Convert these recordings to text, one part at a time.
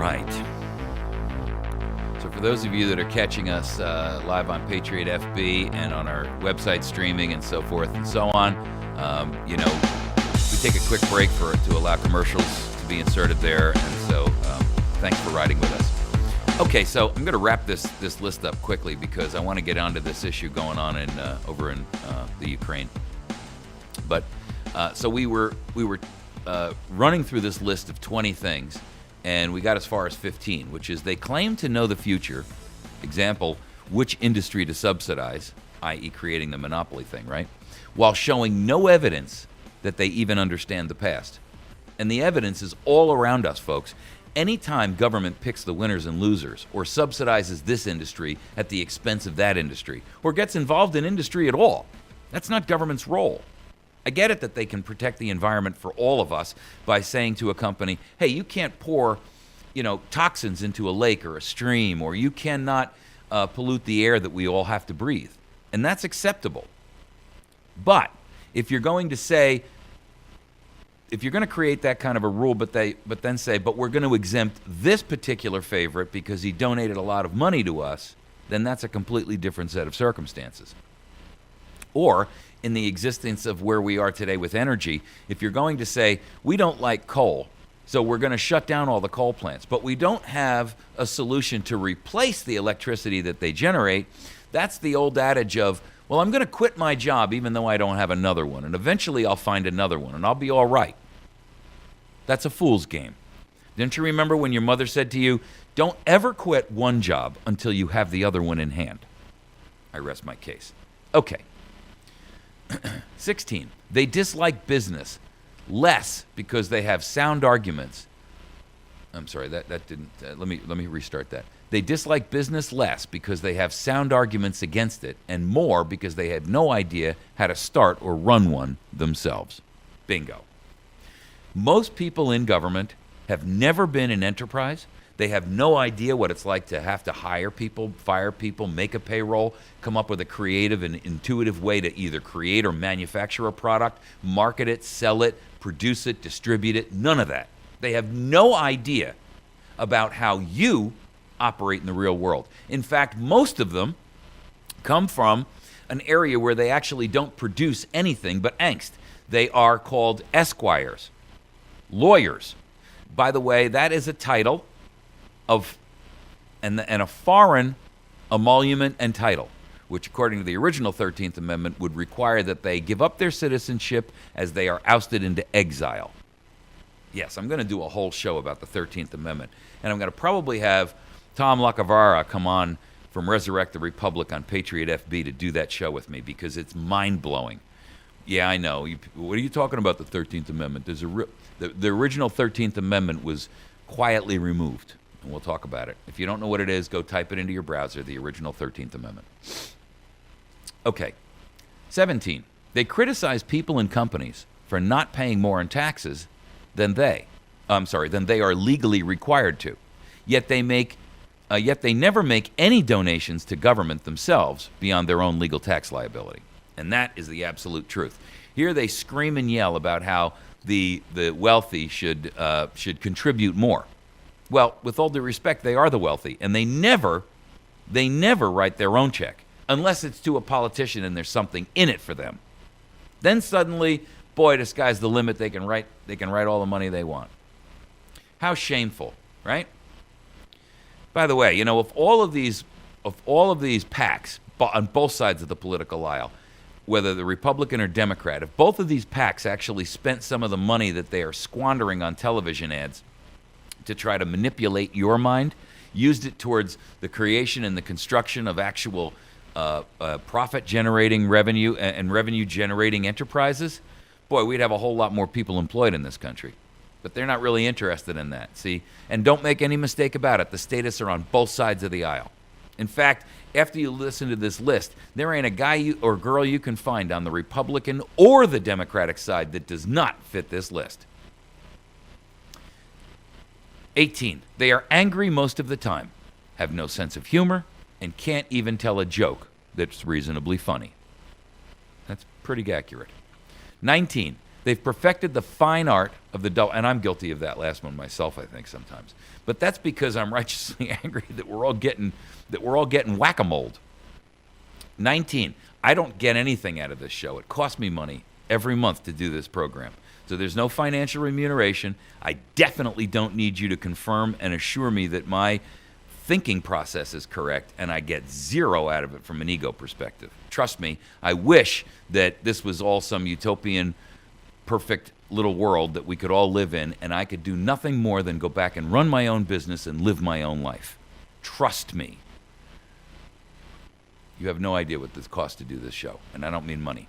right. So for those of you that are catching us live on Patriot FB and on our website streaming and so forth and so on, we take a quick break to allow commercials to be inserted there. And so thanks for riding with us. Okay, so I'm going to wrap this list up quickly because I want to get onto this issue going on over in the Ukraine. But so we were running through this list of 20 things, and we got as far as 15, which is they claim to know the future. Example, which industry to subsidize, i.e. creating the monopoly thing, right? While showing no evidence that they even understand the past. And the evidence is all around us, folks. Anytime government picks the winners and losers, or subsidizes this industry at the expense of that industry, or gets involved in industry at all, that's not government's role. I get it that they can protect the environment for all of us by saying to a company, hey, you can't pour, toxins into a lake or a stream, or you cannot pollute the air that we all have to breathe. And that's acceptable. But if you're going to create that kind of a rule, but then say, but we're going to exempt this particular favorite because he donated a lot of money to us, then that's a completely different set of circumstances. Or in the existence of where we are today with energy, if you're going to say, we don't like coal, so we're going to shut down all the coal plants, but we don't have a solution to replace the electricity that they generate, that's the old adage of, well, I'm going to quit my job even though I don't have another one, and eventually I'll find another one, and I'll be all right. That's a fool's game. Didn't you remember when your mother said to you, don't ever quit one job until you have the other one in hand? I rest my case. Okay. 16. They dislike business less because they have sound arguments. I'm sorry, that didn't. Let me restart that. They dislike business less because they have sound arguments against it, and more because they had no idea how to start or run one themselves. Bingo. Most people in government have never been in enterprise. They have no idea what it's like to have to hire people, fire people, make a payroll, come up with a creative and intuitive way to either create or manufacture a product, market it, sell it, produce it, distribute it. None of that. They have no idea about how you operate in the real world. In fact, most of them come from an area where they actually don't produce anything but angst. They are called esquires, lawyers. By the way, that is a title and a foreign emolument and title, which according to the original 13th Amendment would require that they give up their citizenship as they are ousted into exile. Yes, I'm going to do a whole show about the 13th Amendment, and I'm going to probably have Tom Lacavara come on from Resurrect the Republic on Patriot FB to do that show with me because it's mind-blowing. Yeah, I know. What are you talking about, the 13th Amendment? The original 13th Amendment was quietly removed. And we'll talk about it. If you don't know what it is, go type it into your browser, the original 13th Amendment. Okay. 17. They criticize people and companies for not paying more in taxes than they are legally required to. Yet they never make any donations to government themselves beyond their own legal tax liability. And that is the absolute truth. Here they scream and yell about how the wealthy should contribute more. Well, with all due respect, they are the wealthy, and they never write their own check unless it's to a politician and there's something in it for them. Then suddenly, boy, the sky's the limit. They can write all the money they want. How shameful, right? By the way, if all of these PACs on both sides of the political aisle, whether the Republican or Democrat, if both of these PACs actually spent some of the money that they are squandering on television ads to try to manipulate your mind, used it towards the creation and the construction of actual profit-generating revenue and revenue-generating enterprises, boy, we'd have a whole lot more people employed in this country. But they're not really interested in that, see? And don't make any mistake about it, the statists are on both sides of the aisle. In fact, after you listen to this list, there ain't a guy or girl you can find on the Republican or the Democratic side that does not fit this list. 18. They are angry most of the time, have no sense of humor, and can't even tell a joke that's reasonably funny. That's pretty accurate. 19. They've perfected the fine art of the double, and I'm guilty of that last one myself, I think, sometimes. But that's because I'm righteously angry that we're all getting whack-a-moled. 19. I don't get anything out of this show. It costs me money every month to do this program. So there's no financial remuneration. I definitely don't need you to confirm and assure me that my thinking process is correct, and I get zero out of it from an ego perspective. Trust me, I wish that this was all some utopian, perfect little world that we could all live in, and I could do nothing more than go back and run my own business and live my own life. Trust me. You have no idea what this costs to do this show, and I don't mean money.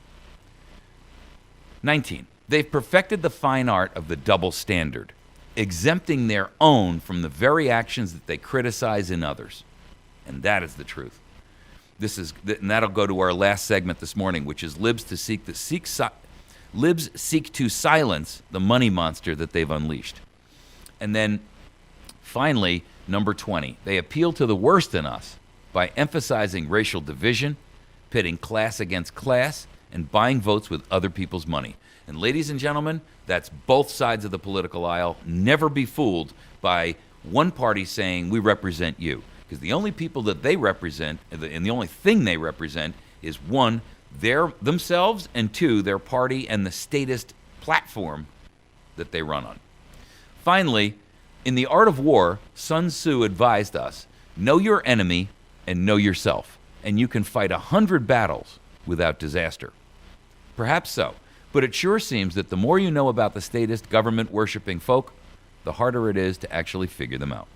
19. They've perfected the fine art of the double standard, exempting their own from the very actions that they criticize in others. And that is the truth. And that'll go to our last segment this morning, which is libs seek to silence the money monster that they've unleashed. And then, finally, number 20, they appeal to the worst in us by emphasizing racial division, pitting class against class, and buying votes with other people's money. And ladies and gentlemen, that's both sides of the political aisle. Never be fooled by one party saying, we represent you. Because the only people that they represent, and the only thing they represent, is one, themselves, and two, their party and the statist platform that they run on. Finally, in The Art of War, Sun Tzu advised us, know your enemy and know yourself, and you can fight 100 battles without disaster. Perhaps so, but it sure seems that the more you know about the statist, government-worshipping folk, the harder it is to actually figure them out.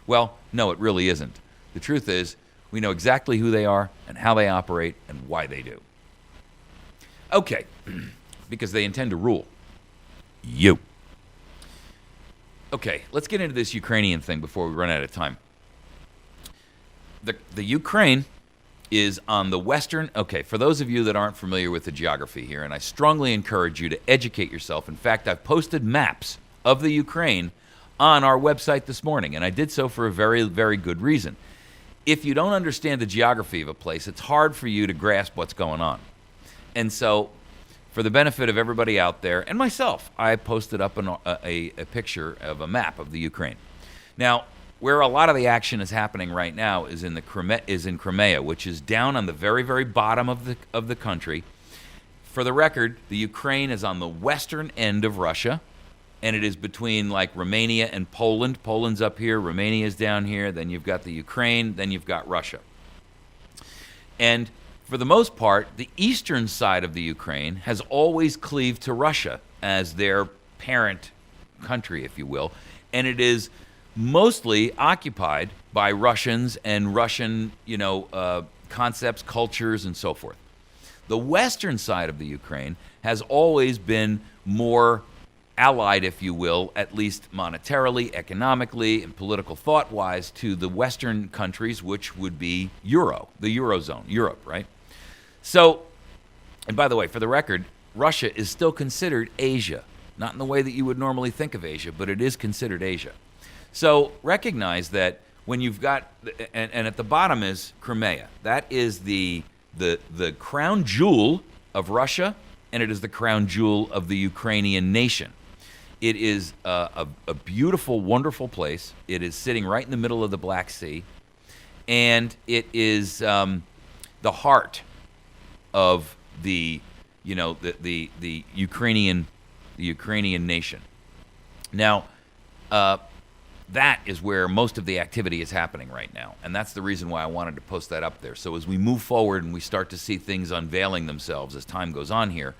Well, no, it really isn't. The truth is, we know exactly who they are and how they operate and why they do. Okay, because they intend to rule. You. Okay, let's get into this Ukrainian thing before we run out of time. The Ukraine is on the western... Okay, for those of you that aren't familiar with the geography here, and I strongly encourage you to educate yourself. In fact, I've posted maps of the Ukraine on our website this morning, and I did so for a very, very good reason. If you don't understand the geography of a place, it's hard for you to grasp what's going on. And so, for the benefit of everybody out there, and myself, I posted up a picture of a map of the Ukraine. Now, where a lot of the action is happening right now is in Crimea, which is down on the very, very bottom of the country. For the record, the Ukraine is on the western end of Russia, and it is between like Romania and Poland. Poland's up here, Romania's down here, then you've got the Ukraine, then you've got Russia. And for the most part, the eastern side of the Ukraine has always cleaved to Russia as their parent country, if you will, and it is mostly occupied by Russians and Russian, concepts, cultures, and so forth. The western side of the Ukraine has always been more allied, if you will, at least monetarily, economically, and political thought-wise, to the Western countries, which would be the Eurozone, Europe, right? So, and by the way, for the record, Russia is still considered Asia. Not in the way that you would normally think of Asia, but it is considered Asia. So recognize that when you've got, and at the bottom is Crimea. That is the crown jewel of Russia, and it is the crown jewel of the Ukrainian nation. It is a beautiful, wonderful place. It is sitting right in the middle of the Black Sea, and it is the heart of the Ukrainian nation. Now, that is where most of the activity is happening right now, and that's the reason why I wanted to post that up there. So as we move forward and we start to see things unveiling themselves as time goes on here,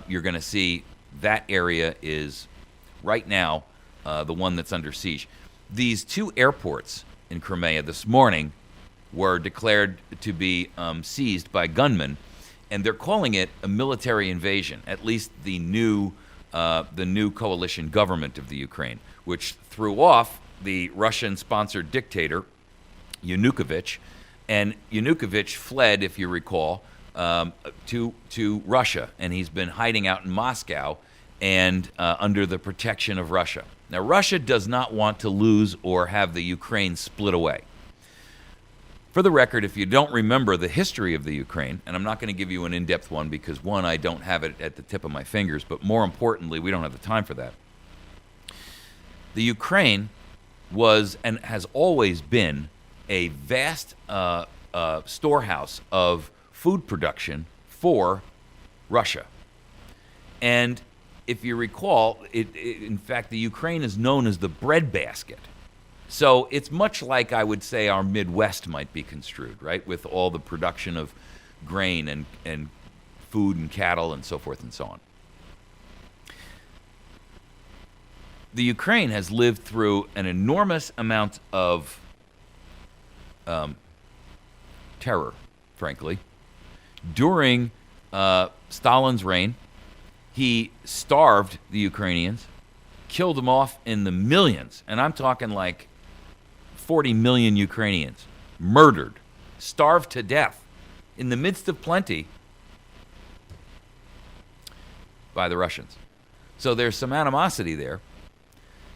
you're going to see that area is right now the one that's under siege. These two airports in Crimea this morning were declared to be seized by gunmen, and they're calling it a military invasion, at least the new coalition government of the Ukraine, which threw off the Russian-sponsored dictator, Yanukovych. And Yanukovych fled, if you recall, to Russia, and he's been hiding out in Moscow and under the protection of Russia. Now, Russia does not want to lose or have the Ukraine split away. For the record, if you don't remember the history of the Ukraine, and I'm not going to give you an in-depth one because, one, I don't have it at the tip of my fingers, but more importantly, we don't have the time for that. The Ukraine was and has always been a vast storehouse of food production for Russia. And if you recall, in fact, the Ukraine is known as the breadbasket. So it's much like, I would say, our Midwest might be construed, right, with all the production of grain and food and cattle and so forth and so on. The Ukraine has lived through an enormous amount of terror, frankly. During Stalin's reign, he starved the Ukrainians, killed them off in the millions, and I'm talking like 40 million Ukrainians murdered, starved to death in the midst of plenty by the Russians. So there's some animosity there.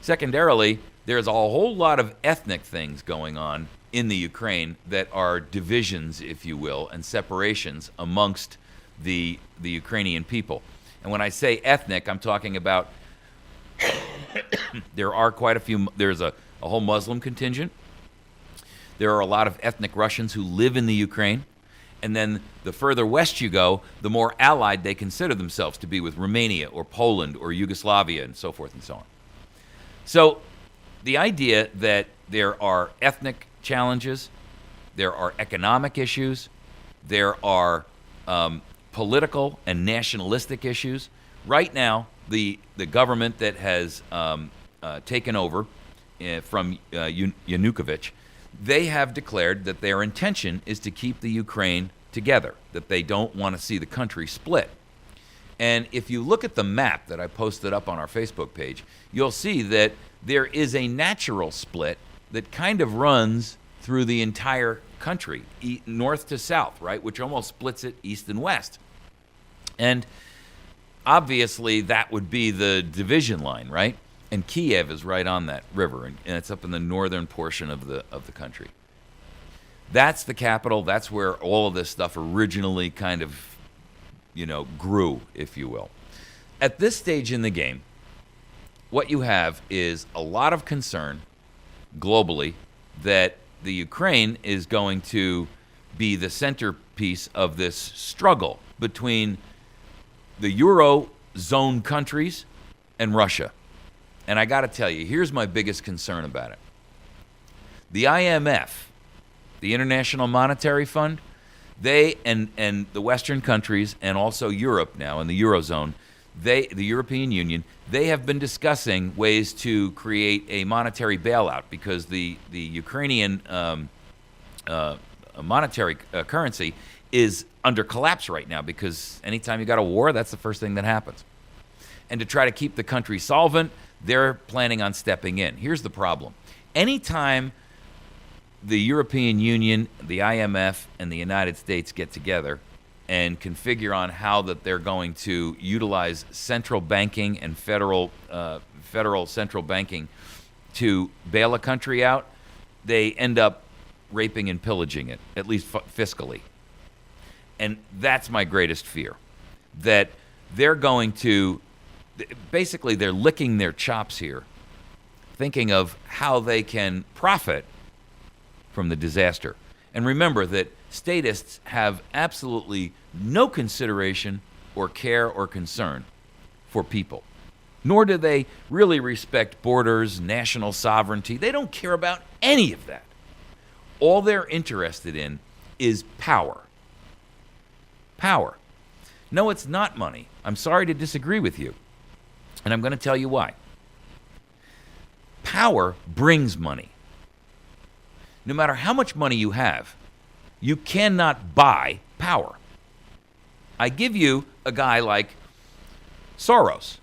Secondarily, there's a whole lot of ethnic things going on in the Ukraine that are divisions, if you will, and separations amongst the Ukrainian people. And when I say ethnic, I'm talking about there are quite a few. There's a whole Muslim contingent. There are a lot of ethnic Russians who live in the Ukraine. And then the further west you go, the more allied they consider themselves to be with Romania or Poland or Yugoslavia and so forth and so on. So the idea that there are ethnic challenges, there are economic issues, there are political and nationalistic issues. Right now, the government that has taken over from Yanukovych, they have declared that their intention is to keep the Ukraine together, that they don't want to see the country split. And if you look at the map that I posted up on our Facebook page, you'll see that there is a natural split that kind of runs through the entire country, north to south, right, which almost splits it east and west. And obviously that would be the division line, right? And Kiev is right on that river, and it's up in the northern portion of the country. That's the capital. That's where all of this stuff originally kind of, grew, if you will. At this stage in the game, what you have is a lot of concern globally that the Ukraine is going to be the centerpiece of this struggle between the Eurozone countries and Russia. And I got to tell you, here's my biggest concern about it. The IMF, the International Monetary Fund, they and the Western countries and also Europe now in the Eurozone, the European Union, they have been discussing ways to create a monetary bailout because the Ukrainian monetary currency is under collapse right now because anytime you got a war, that's the first thing that happens. And to try to keep the country solvent, they're planning on stepping in. Here's the problem. Anytime the European Union, the IMF, and the United States get together and configure on how that they're going to utilize central banking and federal central banking to bail a country out, they end up raping and pillaging it, at least fiscally. And that's my greatest fear, that they're going to, basically they're licking their chops here, thinking of how they can profit from the disaster. And remember that statists have absolutely no consideration or care or concern for people, nor do they really respect borders, national sovereignty. They don't care about any of that. All they're interested in is power. Power. No, it's not money. I'm sorry to disagree with you, and I'm going to tell you why. Power brings money. No matter how much money you have, you cannot buy power. I give you a guy like Soros,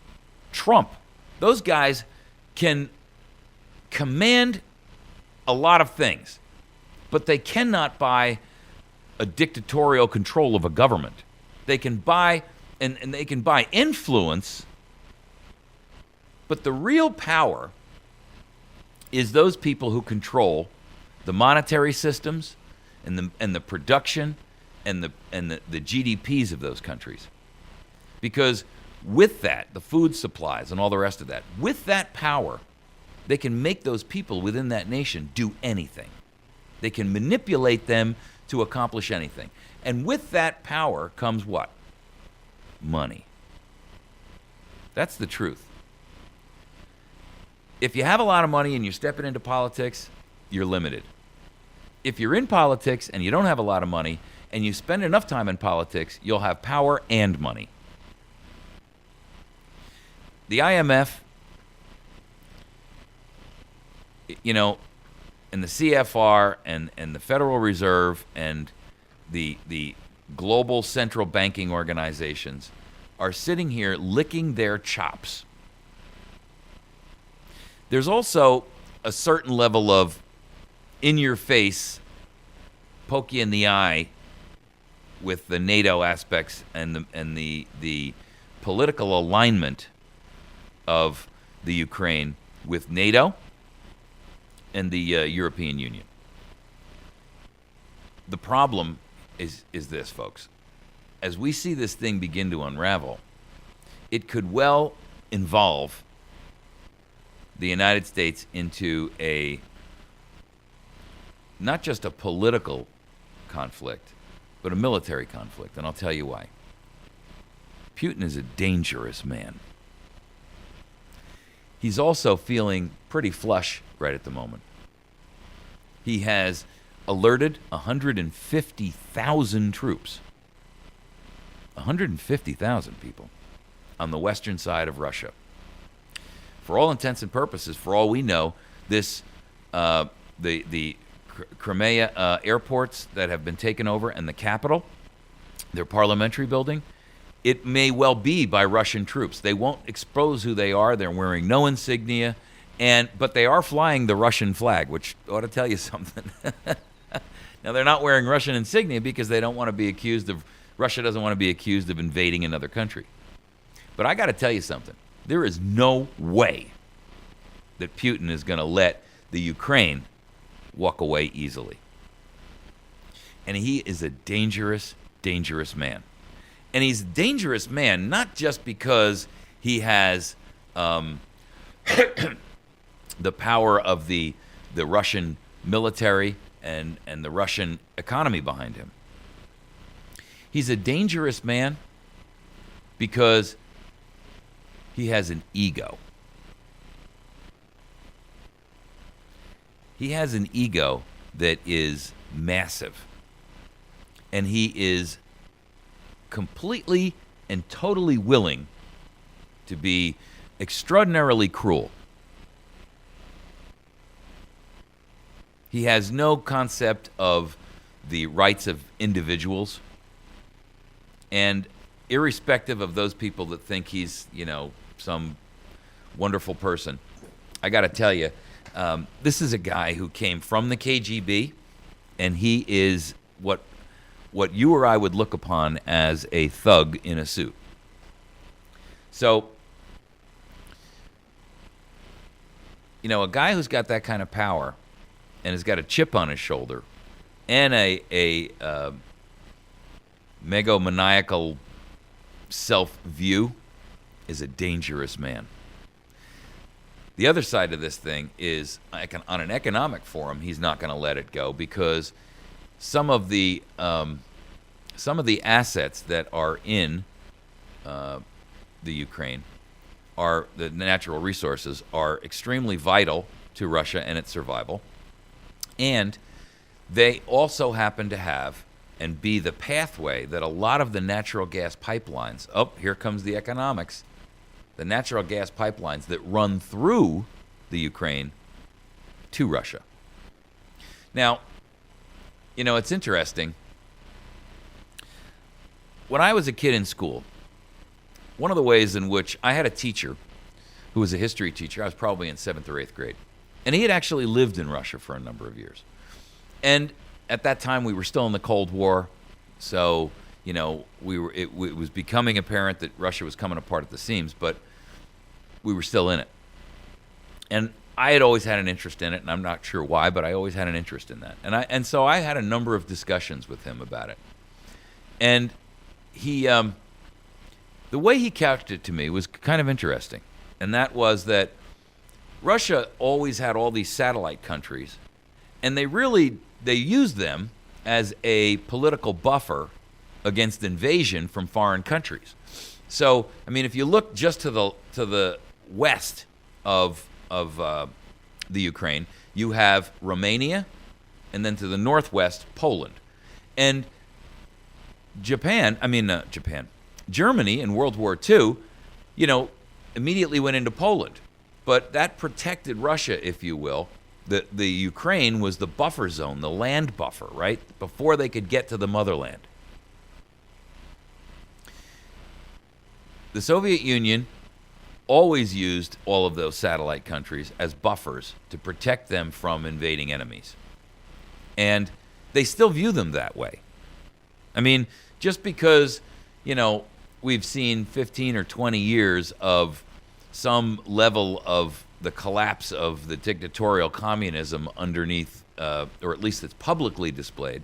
Trump. Those guys can command a lot of things, but they cannot buy a dictatorial control of a government. They can buy, and they can buy influence, but the real power is those people who control the monetary systems and the production and the GDPs of those countries. Because with that, the food supplies and all the rest of that, with that power, they can make those people within that nation do anything. They can manipulate them to accomplish anything. And with that power comes what? Money. That's the truth. If you have a lot of money and you're stepping into politics, you're limited. If you're in politics and you don't have a lot of money and you spend enough time in politics, you'll have power and money. The IMF, and the CFR and the Federal Reserve and the global central banking organizations are sitting here licking their chops. There's also a certain level of in-your-face, poke you in the eye with the NATO aspects and the political alignment of the Ukraine with NATO and the European Union. The problem is this, folks. As we see this thing begin to unravel, it could well involve the United States into not just a political conflict, but a military conflict, and I'll tell you why. Putin is a dangerous man. He's also feeling pretty flush right at the moment. He has alerted 150,000 troops, 150,000 people, on the western side of Russia. For all intents and purposes, for all we know, the Crimea airports that have been taken over and the capital, their parliamentary building, it may well be by Russian troops. They won't expose who they are. They're wearing no insignia, but they are flying the Russian flag, which ought to tell you something. Now, they're not wearing Russian insignia because they don't want to be accused of, Russia doesn't want to be accused of invading another country. But I got to tell you something. There is no way that Putin is going to let the Ukraine walk away easily. And he is a dangerous, dangerous man. And he's a dangerous man not just because he has the power of the Russian military and the Russian economy behind him. He's a dangerous man because he has an ego. He has an ego that is massive. And he is completely and totally willing to be extraordinarily cruel. He has no concept of the rights of individuals. And irrespective of those people that think he's, some wonderful person, I got to tell you, this is a guy who came from the KGB, and he is what you or I would look upon as a thug in a suit. So, a guy who's got that kind of power and has got a chip on his shoulder and a megomaniacal self-view is a dangerous man. The other side of this thing is, on an economic forum, he's not going to let it go because some of the assets that are in the Ukraine, are the natural resources, are extremely vital to Russia and its survival, and they also happen to have and be the pathway that a lot of the natural gas pipelines, here comes the economics, the natural gas pipelines that run through the Ukraine to Russia. Now, it's interesting. When I was a kid in school, one of the ways in which I had a teacher who was a history teacher, I was probably in 7th or 8th grade, and he had actually lived in Russia for a number of years. And at that time, we were still in the Cold War, so it was becoming apparent that Russia was coming apart at the seams, but we were still in it. And I had always had an interest in it, and I'm not sure why, but I always had an interest in that. And so I had a number of discussions with him about it. And he, the way he couched it to me was kind of interesting. And that was that Russia always had all these satellite countries, and they used them as a political buffer against invasion from foreign countries. So, I mean, if you look just to the west of the Ukraine, you have Romania, and then to the northwest, Poland. And Germany in World War II, immediately went into Poland. But that protected Russia, if you will. The Ukraine was the buffer zone, the land buffer, right? Before they could get to the motherland. The Soviet Union always used all of those satellite countries as buffers to protect them from invading enemies. And they still view them that way. I mean, just because, we've seen 15 or 20 years of some level of the collapse of the dictatorial communism underneath, or at least it's publicly displayed,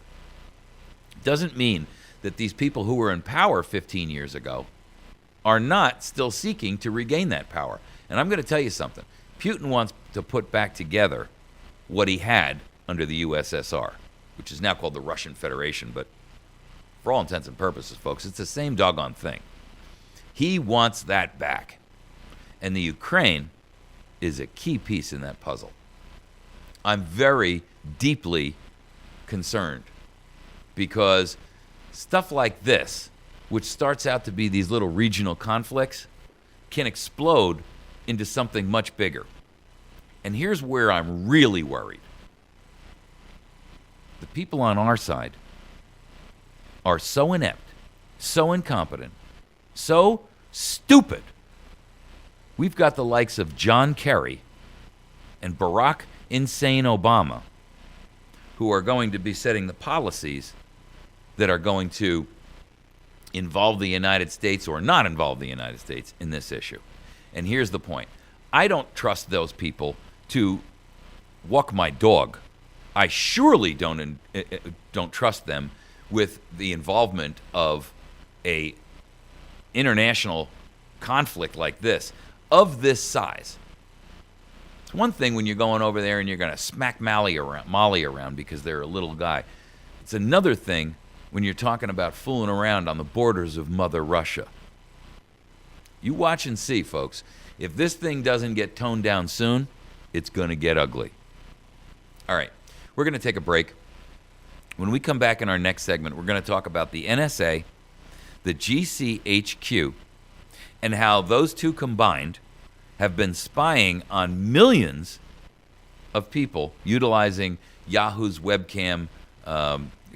doesn't mean that these people who were in power 15 years ago are not still seeking to regain that power. And I'm going to tell you something. Putin wants to put back together what he had under the USSR, which is now called the Russian Federation, but for all intents and purposes, folks, it's the same doggone thing. He wants that back. And the Ukraine is a key piece in that puzzle. I'm very deeply concerned because stuff like this, which starts out to be these little regional conflicts, can explode into something much bigger. And here's where I'm really worried. The people on our side are so inept, so incompetent, so stupid. We've got the likes of John Kerry and Barack Insane Obama who are going to be setting the policies that are going to involve the United States or not involve the United States in this issue. And here's the point. I don't trust those people to walk my dog. I surely don't trust them with the involvement of a international conflict like this, of this size. It's one thing when you're going over there and you're going to smack Molly around because they're a little guy. It's another thing when you're talking about fooling around on the borders of Mother Russia. You watch and see, folks. If this thing doesn't get toned down soon, it's going to get ugly. All right, we're going to take a break. When we come back in our next segment, we're going to talk about the NSA, the GCHQ, and how those two combined have been spying on millions of people utilizing Yahoo's webcam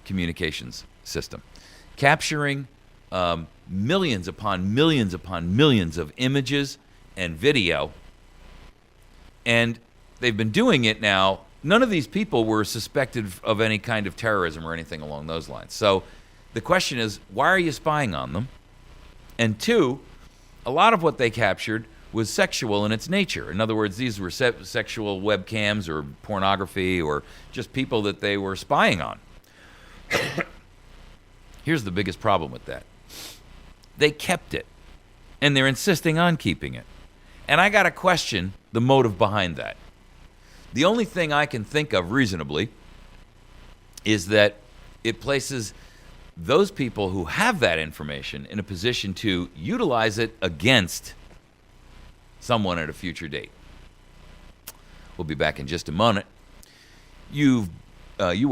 communications system, capturing millions upon millions upon millions of images and video. And they've been doing it now. None of these people were suspected of any kind of terrorism or anything along those lines. So the question is, why are you spying on them? And two, a lot of what they captured was sexual in its nature. In other words, these were sexual webcams or pornography or just people that they were spying on. Here's the biggest problem with that. They kept it, and they're insisting on keeping it. And I got to question the motive behind that. The only thing I can think of reasonably is that it places those people who have that information in a position to utilize it against someone at a future date. We'll be back in just a moment. You